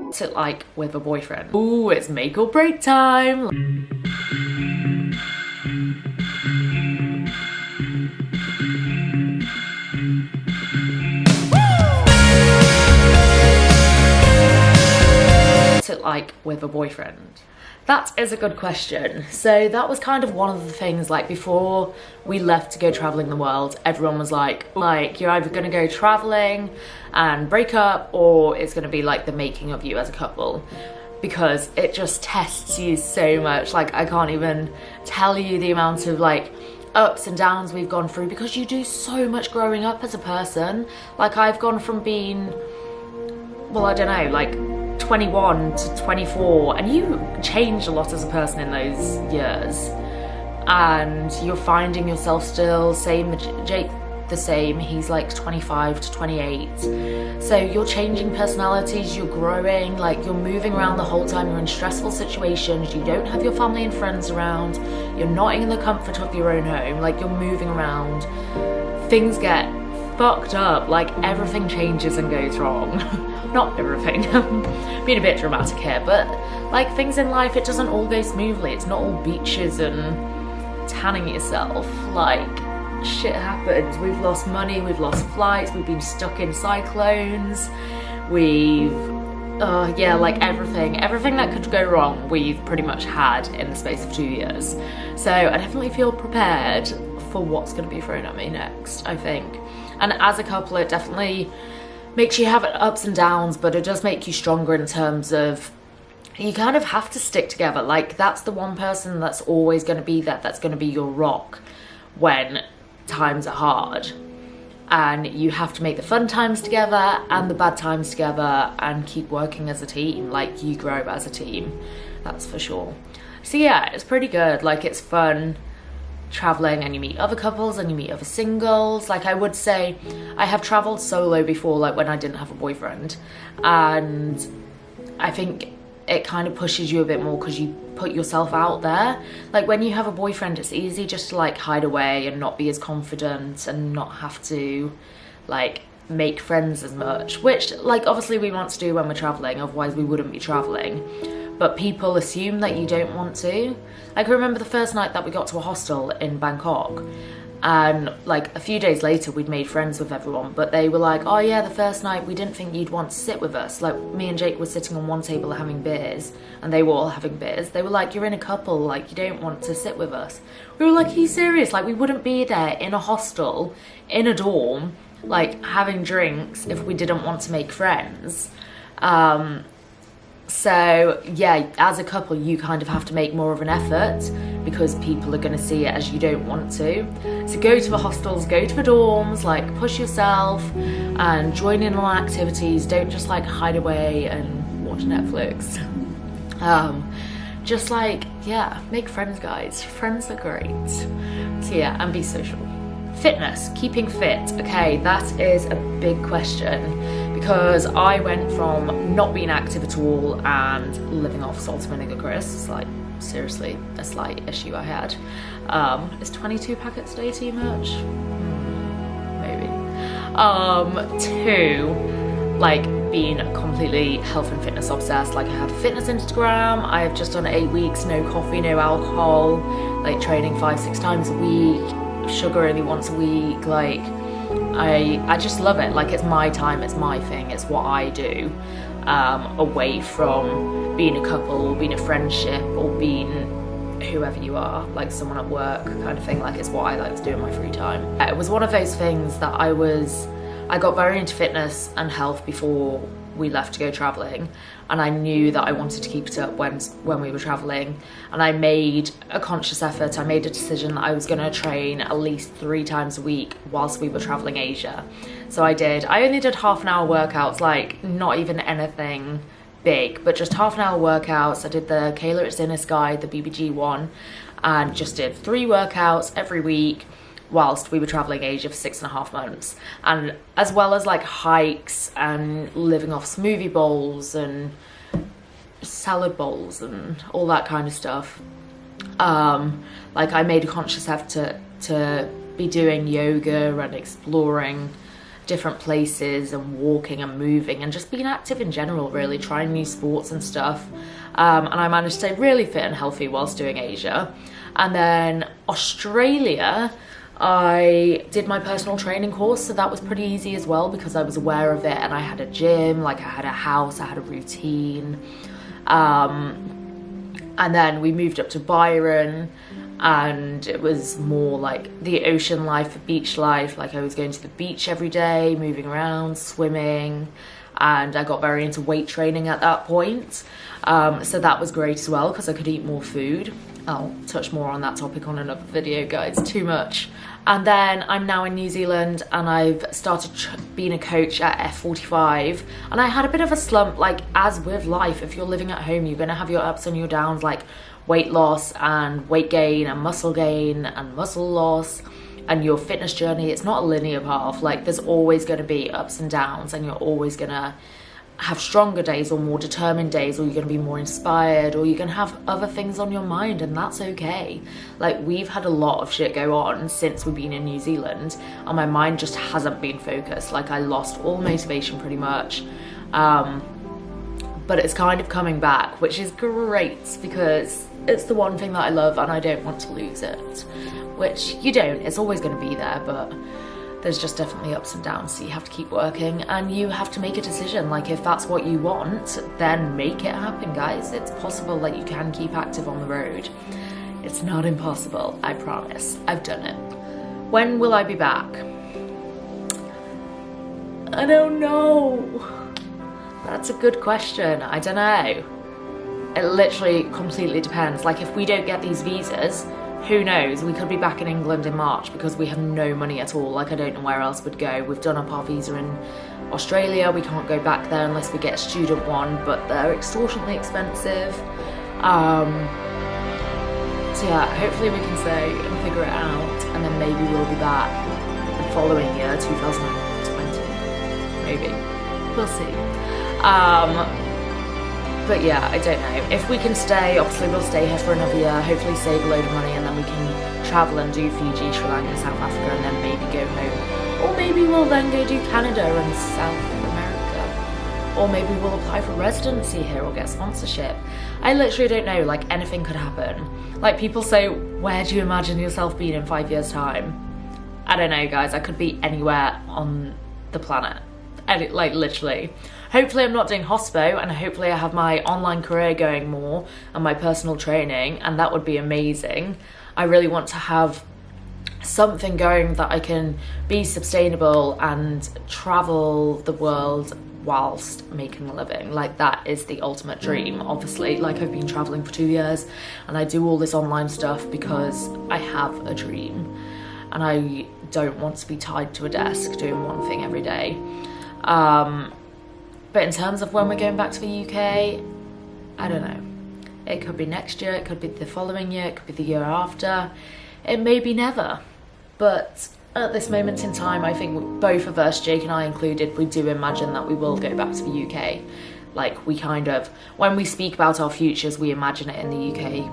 What's it like with a boyfriend? Ooh, it's make or break time. What's it like with a boyfriend? That is a good question. So that was kind of one of the things, like before we left to go traveling the world, everyone was like you're either gonna go traveling and break up, or it's gonna be like the making of you as a couple, because it just tests you so much. Like I can't even tell you the amount of like ups and downs we've gone through, because you do so much growing up as a person. Like I've gone from being, well, I don't know, like 21 to 24, and you change a lot as a person in those years, and you're finding yourself still. Same with Jake, the same, he's like 25 to 28, so you're changing personalities, you're growing, like you're moving around the whole time, you're in stressful situations, you don't have your family and friends around, you're not in the comfort of your own home, like you're moving around, things get fucked up, like everything changes and goes wrong. Not everything, being a bit dramatic here, but like things in life, it doesn't all go smoothly. It's not all beaches and tanning yourself. Like shit happens. We've lost money, we've lost flights, we've been stuck in cyclones, we've yeah, like everything that could go wrong we've pretty much had in the space of 2 years. So I definitely feel prepared for what's going to be thrown at me next, I think. And as a couple, it definitely makes you have ups and downs, but it does make you stronger in terms of you kind of have to stick together. Like that's the one person that's always going to be there, that's going to be your rock when times are hard, and you have to make the fun times together and the bad times together and keep working as a team. Like you grow as a team, that's for sure. So yeah, it's pretty good. Like it's fun traveling, and you meet other couples and you meet other singles. Like I would say I have traveled solo before, like when I didn't have a boyfriend, and I think it kind of pushes you a bit more because you put yourself out there. Like when you have a boyfriend, it's easy just to like hide away and not be as confident and not have to like make friends as much, which like obviously we want to do when we're traveling, otherwise we wouldn't be traveling. But people assume that you don't want to. Like I remember the first night that we got to a hostel in Bangkok, and like a few days later we'd made friends with everyone, but they were like, oh yeah, the first night we didn't think you'd want to sit with us. Like me and Jake were sitting on one table having beers, and they were all having beers. They were like, you're in a couple, like you don't want to sit with us. We were like, are you serious? Like we wouldn't be there in a hostel, in a dorm, like having drinks if we didn't want to make friends. So yeah, as a couple you kind of have to make more of an effort because people are going to see it as you don't want to. So go to the hostels, go to the dorms, like push yourself and join in on activities. Don't just like hide away and watch Netflix. Just like, yeah, make friends, guys. Friends are great. So yeah, and be social. Fitness, keeping fit. Okay, that is a big question, because I went from not being active at all and living off salt and vinegar crisps, like seriously a slight issue I had. Is 22 packets a day too much? Maybe. To like being completely health and fitness obsessed. Like I have a fitness Instagram, I have just done 8 weeks, no coffee, no alcohol, like training 5-6 times a week, sugar only once a week. Like I just love it. Like it's my time, it's my thing, it's what I do, away from being a couple or being a friendship or being whoever you are, like someone at work kind of thing. Like it's what I like to do in my free time. It was one of those things that I got very into fitness and health before we left to go traveling, and I knew that I wanted to keep it up when we were traveling, and I made a conscious effort. I made a decision that I was going to train at least 3 times a week whilst we were traveling Asia. So I did. I only did half-an-hour workouts, like not even anything big, but just half-an-hour workouts. I did the Kayla It's Innis guide, the BBG one, and just did 3 workouts every week whilst we were traveling Asia for 6.5 months, and as well as like hikes and living off smoothie bowls and salad bowls and all that kind of stuff. Like I made a conscious effort to be doing yoga and exploring different places and walking and moving and just being active in general, really, trying new sports and stuff. And I managed to stay really fit and healthy whilst doing Asia. And then Australia, I did my personal training course, so that was pretty easy as well because I was aware of it and I had a gym, like I had a house, I had a routine. And then we moved up to Byron, and it was more like the ocean life, the beach life. Like I was going to the beach every day, moving around, swimming, and I got very into weight training at that point. So that was great as well because I could eat more food. I'll touch more on that topic on another video, guys, too much. And then I'm now in New Zealand and I've started being a coach at F45, and I had a bit of a slump. Like, as with life, if you're living at home, you're gonna have your ups and your downs, like weight loss and weight gain and muscle loss and your fitness journey. It's not a linear path. Like, there's always gonna be ups and downs, and you're always gonna have stronger days or more determined days, or you're gonna be more inspired, or you're gonna have other things on your mind, and that's okay. Like, we've had a lot of shit go on since we've been in New Zealand, and my mind just hasn't been focused. Like, I lost all motivation pretty much. But it's kind of coming back, which is great because it's the one thing that I love and I don't want to lose it. Which you don't, it's always gonna be there, but there's just definitely ups and downs, so you have to keep working and you have to make a decision. Like, if that's what you want, then make it happen, guys. It's possible that you can keep active on the road. It's not impossible, I promise. I've done it. When will I be back? I don't know. That's a good question. I don't know. It literally completely depends. Like, if we don't get these visas, who knows? We could be back in England in March because we have no money at all. Like, I don't know where else we'd go. We've done up our visa in Australia. We can't go back there unless we get a student one, but they're extortionately expensive. So yeah, hopefully we can stay and figure it out, and then maybe we'll be back the following year, 2020. Maybe. We'll see. But yeah, I don't know. If we can stay, obviously we'll stay here for another year, hopefully save a load of money, and then we can travel and do Fiji, Sri Lanka, South Africa, and then maybe go home. Or maybe we'll then go do Canada and South America. Or maybe we'll apply for residency here or get sponsorship. I literally don't know, like, anything could happen. Like, people say, where do you imagine yourself being in 5 years' time? I don't know, guys, I could be anywhere on the planet. And like, literally. Hopefully I'm not doing hospo, and hopefully I have my online career going more and my personal training, and that would be amazing. I really want to have something going that I can be sustainable and travel the world whilst making a living. Like, that is the ultimate dream, obviously. Like, I've been traveling for 2 years and I do all this online stuff because I have a dream and I don't want to be tied to a desk doing one thing every day. But in terms of when we're going back to the UK, I don't know. It could be next year, it could be the following year, it could be the year after. It may be never. But at this moment in time, I think both of us, Jake and I included, we do imagine that we will go back to the UK. Like, we kind of, when we speak about our futures, we imagine it in the UK.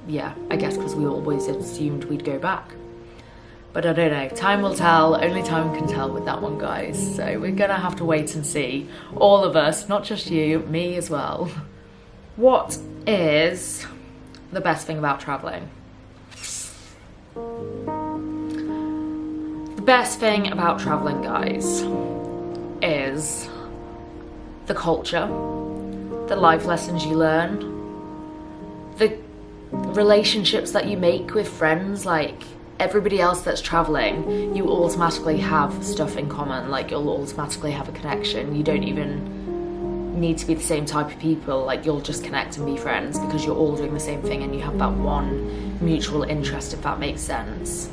Yeah, I guess because we always assumed we'd go back. But I don't know, time will tell, only time can tell with that one, guys. So we're gonna have to wait and see. All of us, not just you, me as well. What is the best thing about traveling? The best thing about traveling, guys, is the culture, the life lessons you learn, the relationships that you make with friends. Like, everybody else that's traveling, you automatically have stuff in common. Like, you'll automatically have a connection. You don't even need to be the same type of people. Like, you'll just connect and be friends because you're all doing the same thing and you have that one mutual interest, if that makes sense.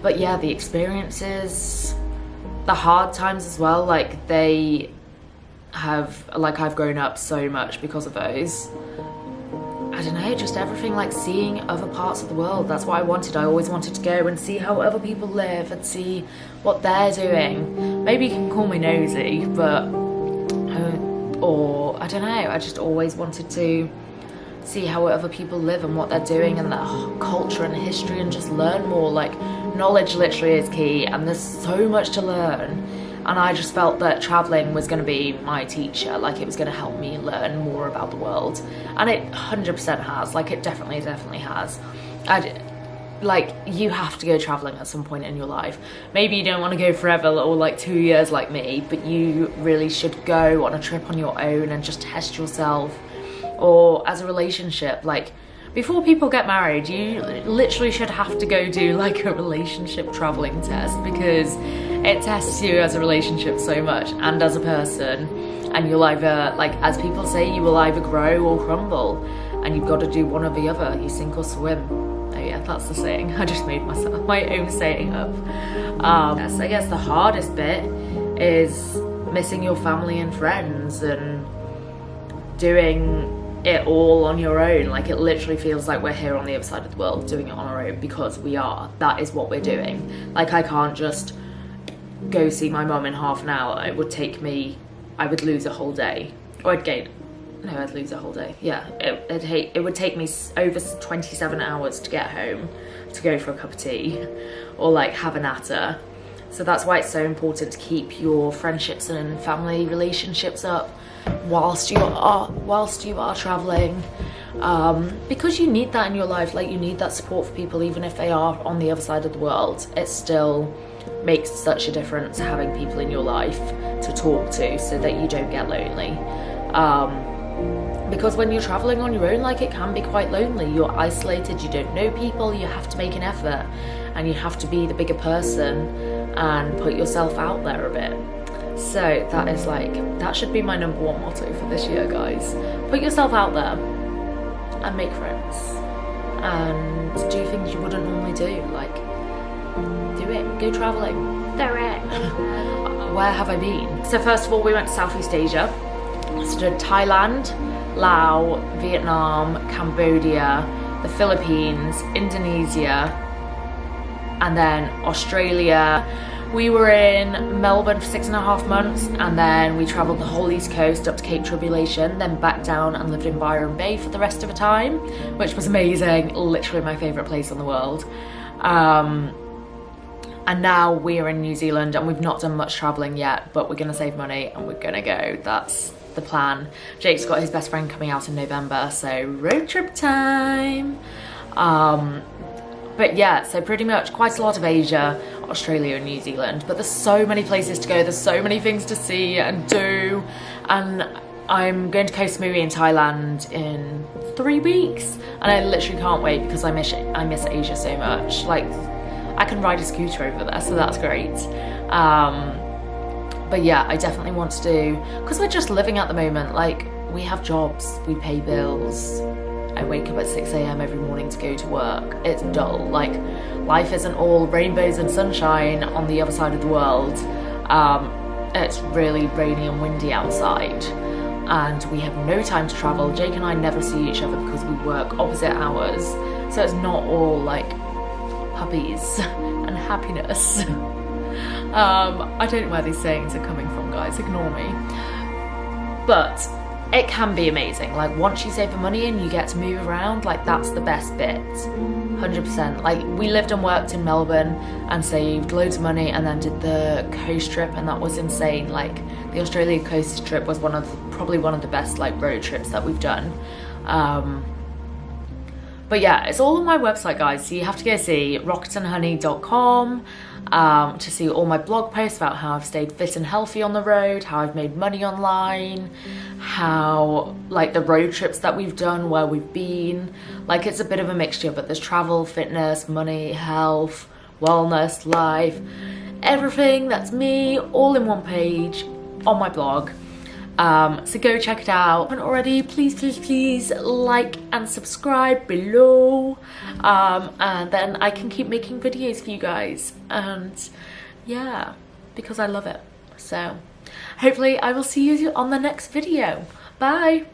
But yeah, the experiences, the hard times as well, like, they have, like, I've grown up so much because of those. I don't know, just everything, like seeing other parts of the world. That's what I wanted. I always wanted to go and see how other people live and see what they're doing. Maybe you can call me nosy, but, or I don't know, I just always wanted to see how other people live and what they're doing and their culture and history, and just learn more. Like, knowledge literally is key, and there's so much to learn. And I just felt that traveling was going to be my teacher, like it was going to help me learn more about the world. And it 100% has, like it definitely has. Like, you have to go traveling at some point in your life. Maybe you don't want to go forever or like 2 years like me, but you really should go on a trip on your own and just test yourself. Or as a relationship, like before people get married, you literally should have to go do like a relationship traveling test, because it tests you as a relationship so much and as a person. And you'll either, like as people say, you will either grow or crumble, and you've got to do one or the other. You sink or swim. Oh yeah, that's the saying. I just made myself my own saying up. Yes, I guess the hardest bit is missing your family and friends and doing it all on your own. Like it literally feels like we're here on the other side of the world doing it on our own, because we are. That is what we're doing. Like I can't just go see my mum in half an hour. It would take me, I would lose a whole day. Or I'd lose a whole day. Yeah, it would take me over 27 hours to get home to go for a cup of tea or like have a natter. So that's why it's so important to keep your friendships and family relationships up whilst you are traveling, because you need that in your life. Like you need that support for people, even if they are on the other side of the world. It still makes such a difference having people in your life to talk to, so that you don't get lonely. Because when you're traveling on your own, like it can be quite lonely. You're isolated, you don't know people, you have to make an effort, and you have to be the bigger person and put yourself out there a bit. So that is like, that should be my #1 motto for this year, guys. Put yourself out there and make friends and do things you wouldn't normally do. Like, do it, go traveling, do it. Where have I been? So first of all, we went to Southeast Asia. So did Thailand, Laos, Vietnam, Cambodia, the Philippines, Indonesia, and then Australia. We were in Melbourne for 6.5 months, and then we travelled the whole East Coast up to Cape Tribulation, then back down and lived in Byron Bay for the rest of the time, which was amazing. Literally my favourite place in the world. And now we're in New Zealand, and we've not done much travelling yet, but we're gonna save money and we're gonna go. That's the plan. Jake's got his best friend coming out in November, so road trip time. But yeah, so pretty much quite a lot of Asia, Australia and New Zealand, but there's so many places to go, there's so many things to see and do, and I'm going to Koh Samui in Thailand in 3 weeks, and I literally can't wait because I miss Asia so much. Like, I can ride a scooter over there, so that's great. But yeah, I definitely want to do, because we're just living at the moment, like we have jobs, we pay bills. I wake up at 6 AM every morning to go to work. It's dull. Like, life isn't all rainbows and sunshine on the other side of the world. It's really rainy and windy outside, and we have no time to travel. Jake and I never see each other because we work opposite hours, so it's not all like puppies and happiness. I don't know where these sayings are coming from, guys, ignore me. But it can be amazing. Like, once you save the money and you get to move around, like that's the best bit, 100%. Like, we lived and worked in Melbourne and saved loads of money, and then did the coast trip, and that was insane. Like, the Australian coast trip was probably one of the best like road trips that we've done. But yeah, it's all on my website, guys, so you have to go see rocketandhoney.com to see all my blog posts about how I've stayed fit and healthy on the road, how I've made money online, how, like, the road trips that we've done, where we've been. Like, it's a bit of a mixture, but there's travel, fitness, money, health, wellness, life, everything that's me, all in one page on my blog. So go check it out. If you haven't already, please like and subscribe below, and then I can keep making videos for you guys, and yeah, because I love it. So hopefully I will see you on the next video. Bye.